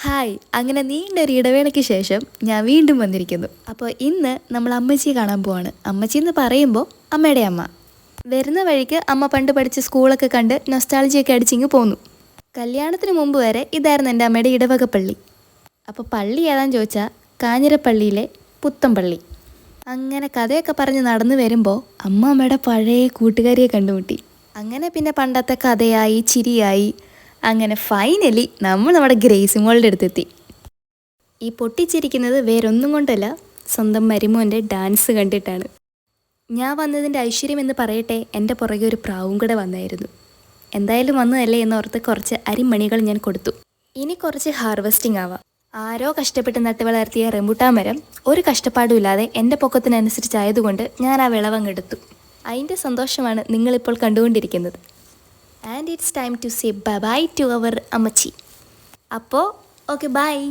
Hi, അങ്ങനെ നീണ്ടൊരു ഇടവേളയ്ക്ക് ശേഷം ഞാൻ വീണ്ടും വന്നിരിക്കുന്നു. അപ്പോൾ ഇന്ന് നമ്മൾ അമ്മച്ചിയെ കാണാൻ പോവാണ്. അമ്മച്ചി എന്ന് പറയുമ്പോൾ അമ്മയുടെ അമ്മ. വരുന്ന വഴിക്ക് അമ്മ പണ്ട് പഠിച്ച സ്കൂളൊക്കെ കണ്ട് നൊസ്റ്റാൾജിയൊക്കെ അടിച്ചിങ്ങ് പോന്നു. കല്യാണത്തിന് മുമ്പ് വരെ ഇതായിരുന്നു എൻ്റെ അമ്മയുടെ ഇടവക പള്ളി. അപ്പോൾ പള്ളി ഏതാന്ന് ചോദിച്ചാൽ കാഞ്ഞിരപ്പള്ളിയിലെ പുത്തമ്പള്ളി. അങ്ങനെ കഥയൊക്കെ പറഞ്ഞ് നടന്നു വരുമ്പോൾ അമ്മയുടെ പഴയ കൂട്ടുകാരിയെ കണ്ടുമുട്ടി. അങ്ങനെ പിന്നെ പണ്ടത്തെ കഥയായി, ചിരിയായി. അങ്ങനെ ഫൈനലി നമ്മൾ നമ്മുടെ ഗ്രേസ് മോളുടെ അടുത്തെത്തി. ഈ പൊട്ടിച്ചിരിക്കുന്നത് വേറൊന്നും കൊണ്ടല്ല, സ്വന്തം മരുമോൻ്റെ ഡാൻസ് കണ്ടിട്ടാണ്. ഞാൻ വന്നതിൻ്റെ ഐശ്വര്യം എന്ന് പറയട്ടെ, എൻ്റെ പുറകെ ഒരു പ്രാവും കൂടെ വന്നായിരുന്നു. എന്തായാലും വന്നതല്ലേ എന്നോർത്ത് കുറച്ച് അരിമണികൾ ഞാൻ കൊടുത്തു. ഇനി കുറച്ച് ഹാർവെസ്റ്റിംഗ് ആവാം. ആരോ കഷ്ടപ്പെട്ട് നട്ട് വളർത്തിയ റംബുട്ടാൻ മരം ഒരു കഷ്ടപ്പാടും ഇല്ലാതെ എൻ്റെ പൊക്കത്തിനനുസരിച്ചായതുകൊണ്ട് ഞാൻ ആ വിളവങ്ങെടുത്തു. അതിൻ്റെ സന്തോഷമാണ് നിങ്ങളിപ്പോൾ കണ്ടുകൊണ്ടിരിക്കുന്നത്. And it's time to say bye-bye to our Amachi. Appo, okay, bye.